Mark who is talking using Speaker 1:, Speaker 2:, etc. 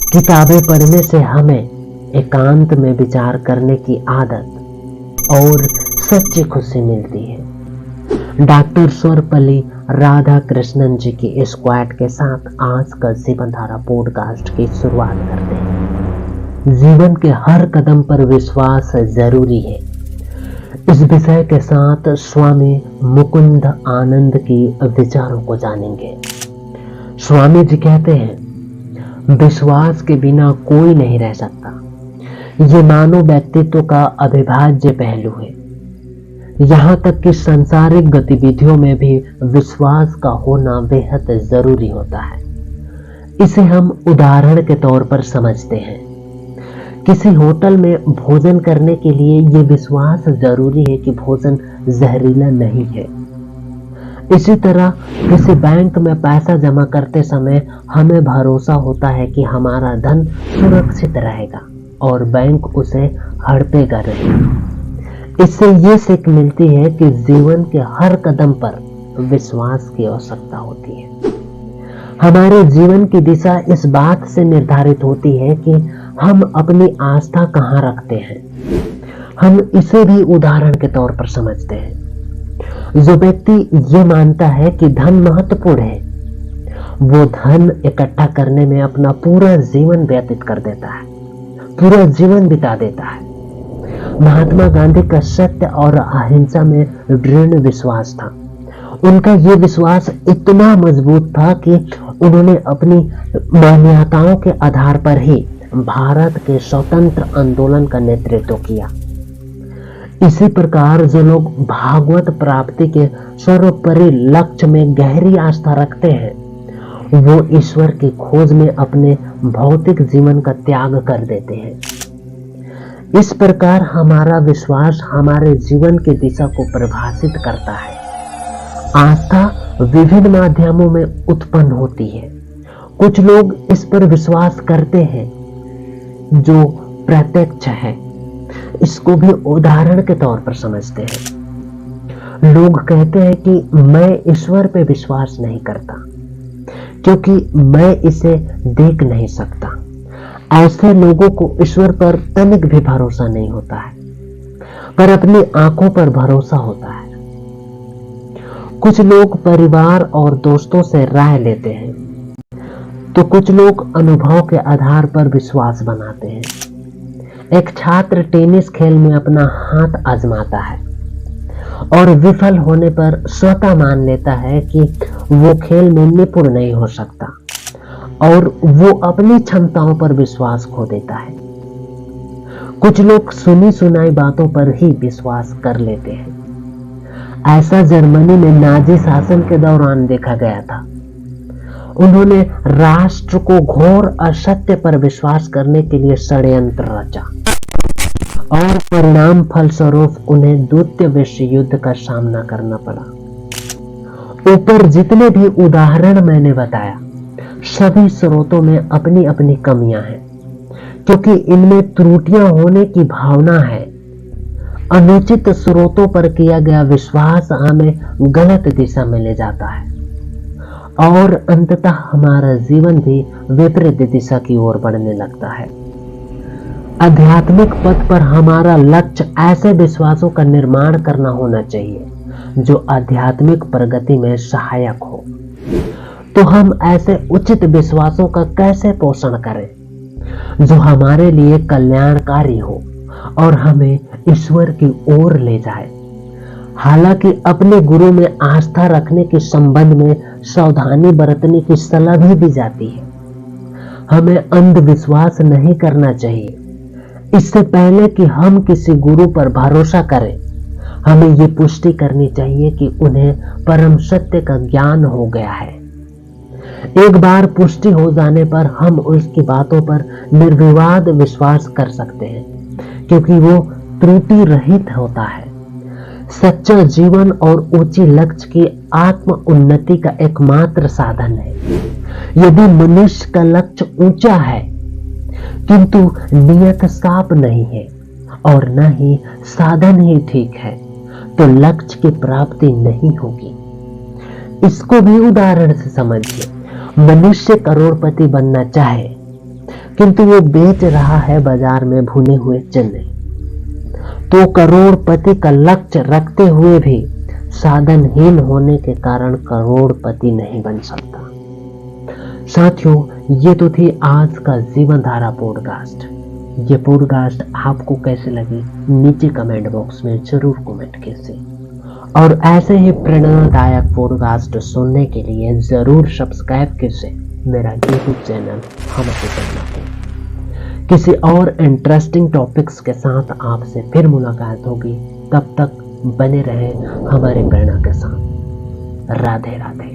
Speaker 1: किताबें पढ़ने से हमें एकांत में विचार करने की आदत और सच्ची खुशी मिलती है। डॉक्टर सर्वपल्ली राधाकृष्णन जी की स्क्वाड के साथ आज का जीवन धारा पॉडकास्ट की शुरुआत करते हैं। जीवन के हर कदम पर विश्वास जरूरी है। इस विषय के साथ स्वामी मुकुंद आनंद की विचारों को जानेंगे। स्वामी जी कहते हैं, विश्वास के बिना कोई नहीं रह सकता। ये मानव व्यक्तित्व का अविभाज्य पहलू है। यहाँ तक कि सांसारिक गतिविधियों में भी विश्वास का होना बेहद जरूरी होता है। इसे हम उदाहरण के तौर पर समझते हैं। किसी होटल में भोजन करने के लिए ये विश्वास जरूरी है कि भोजन जहरीला नहीं है। इसी तरह किसी बैंक में पैसा जमा करते समय हमें भरोसा होता है कि हमारा धन सुरक्षित रहेगा और बैंक उसे हड़पेगा नहीं। इससे ये सीख मिलती है कि जीवन के हर कदम पर विश्वास की आवश्यकता होती है। हमारे जीवन की दिशा इस बात से निर्धारित होती है कि हम अपनी आस्था कहाँ रखते हैं। हम इसे भी उदाहरण के तौर पर समझते हैं। जो व्यक्ति ये मानता है कि धन महत्वपूर्ण है, वो धन इकट्ठा करने में अपना पूरा जीवन व्यतीत कर देता है, पूरा जीवन बिता देता है। महात्मा गांधी का सत्य और अहिंसा में दृढ़ विश्वास था। उनका ये विश्वास इतना मजबूत था कि उन्होंने अपनी मान्यताओं के आधार पर ही भारत के स्वतंत्र आंदोलन का नेतृत्व किया। इसी प्रकार जो लोग भागवत प्राप्ति के सर्वोपरि लक्ष्य में गहरी आस्था रखते हैं, वो ईश्वर की खोज में अपने भौतिक जीवन का त्याग कर देते हैं। इस प्रकार हमारा विश्वास हमारे जीवन की दिशा को परिभाषित करता है। आस्था विभिन्न माध्यमों में उत्पन्न होती है। कुछ लोग इस पर विश्वास करते हैं जो प्रत्यक्ष है। इसको भी उदाहरण के तौर पर समझते हैं। लोग कहते हैं कि मैं ईश्वर पे विश्वास नहीं करता क्योंकि मैं इसे देख नहीं सकता। ऐसे लोगों को ईश्वर पर तनिक भी भरोसा नहीं होता है, पर अपनी आंखों पर भरोसा होता है। कुछ लोग परिवार और दोस्तों से राय लेते हैं, तो कुछ लोग अनुभव के आधार पर विश्वास बनाते हैं। एक छात्र टेनिस खेल में अपना हाथ आजमाता है और विफल होने पर स्वतः मान लेता है कि वो खेल में निपुण नहीं हो सकता और वो अपनी क्षमताओं पर विश्वास खो देता है। कुछ लोग सुनी सुनाई बातों पर ही विश्वास कर लेते हैं। ऐसा जर्मनी में नाजी शासन के दौरान देखा गया था। उन्होंने राष्ट्र को घोर असत्य पर विश्वास करने के लिए षड्यंत्र रचा और परिणाम फलस्वरूप उन्हें द्वितीय विश्व युद्ध का सामना करना पड़ा। ऊपर जितने भी उदाहरण मैंने बताया, सभी स्रोतों में अपनी अपनी कमियां हैं क्योंकि इनमें त्रुटियां होने की भावना है। अनुचित स्रोतों पर किया गया विश्वास हमें गलत दिशा में ले जाता है और अंततः हमारा जीवन भी विपरीत दिशा की ओर बढ़ने लगता है। आध्यात्मिक पथ पर हमारा लक्ष्य ऐसे विश्वासों का निर्माण करना होना चाहिए जो आध्यात्मिक प्रगति में सहायक हो। तो हम ऐसे उचित विश्वासों का कैसे पोषण करें जो हमारे लिए कल्याणकारी हो और हमें ईश्वर की ओर ले जाए। हालांकि अपने गुरु में आस्था रखने के संबंध में सावधानी बरतने की सलाह भी दी जाती है। हमें अंधविश्वास नहीं करना चाहिए। इससे पहले कि हम किसी गुरु पर भरोसा करें, हमें ये पुष्टि करनी चाहिए कि उन्हें परम सत्य का ज्ञान हो गया है। एक बार पुष्टि हो जाने पर हम उसकी बातों पर निर्विवाद विश्वास कर सकते हैं क्योंकि वो त्रुटि रहित होता है। सच्चा जीवन और ऊंची लक्ष्य की आत्म उन्नति का एकमात्र साधन है। यदि मनुष्य का लक्ष्य ऊंचा है किंतु नियत साफ नहीं है और न ही साधन ही ठीक है, तो लक्ष्य की प्राप्ति नहीं होगी। इसको भी उदाहरण से समझिए। मनुष्य करोड़पति बनना चाहे किंतु वो बेच रहा है बाजार में भुने हुए चने। तो करोड़पति का लक्ष्य रखते हुए भी साधनहीन होने के कारण करोड़पति नहीं बन सकता। साथियों, ये तो थी आज का जीवन धारा पॉडकास्ट। ये पॉडकास्ट आपको कैसे लगी नीचे कमेंट बॉक्स में जरूर कमेंट कीजिए, और ऐसे ही प्रेरणादायक पॉडकास्ट सुनने के लिए जरूर सब्सक्राइब कीजिए मेरा यूट्यूब चैनल हम प्रेरणा को। किसी और इंटरेस्टिंग टॉपिक्स के साथ आपसे फिर मुलाकात होगी। तब तक बने रहें हमारे प्रेरणा के साथ। राधे राधे।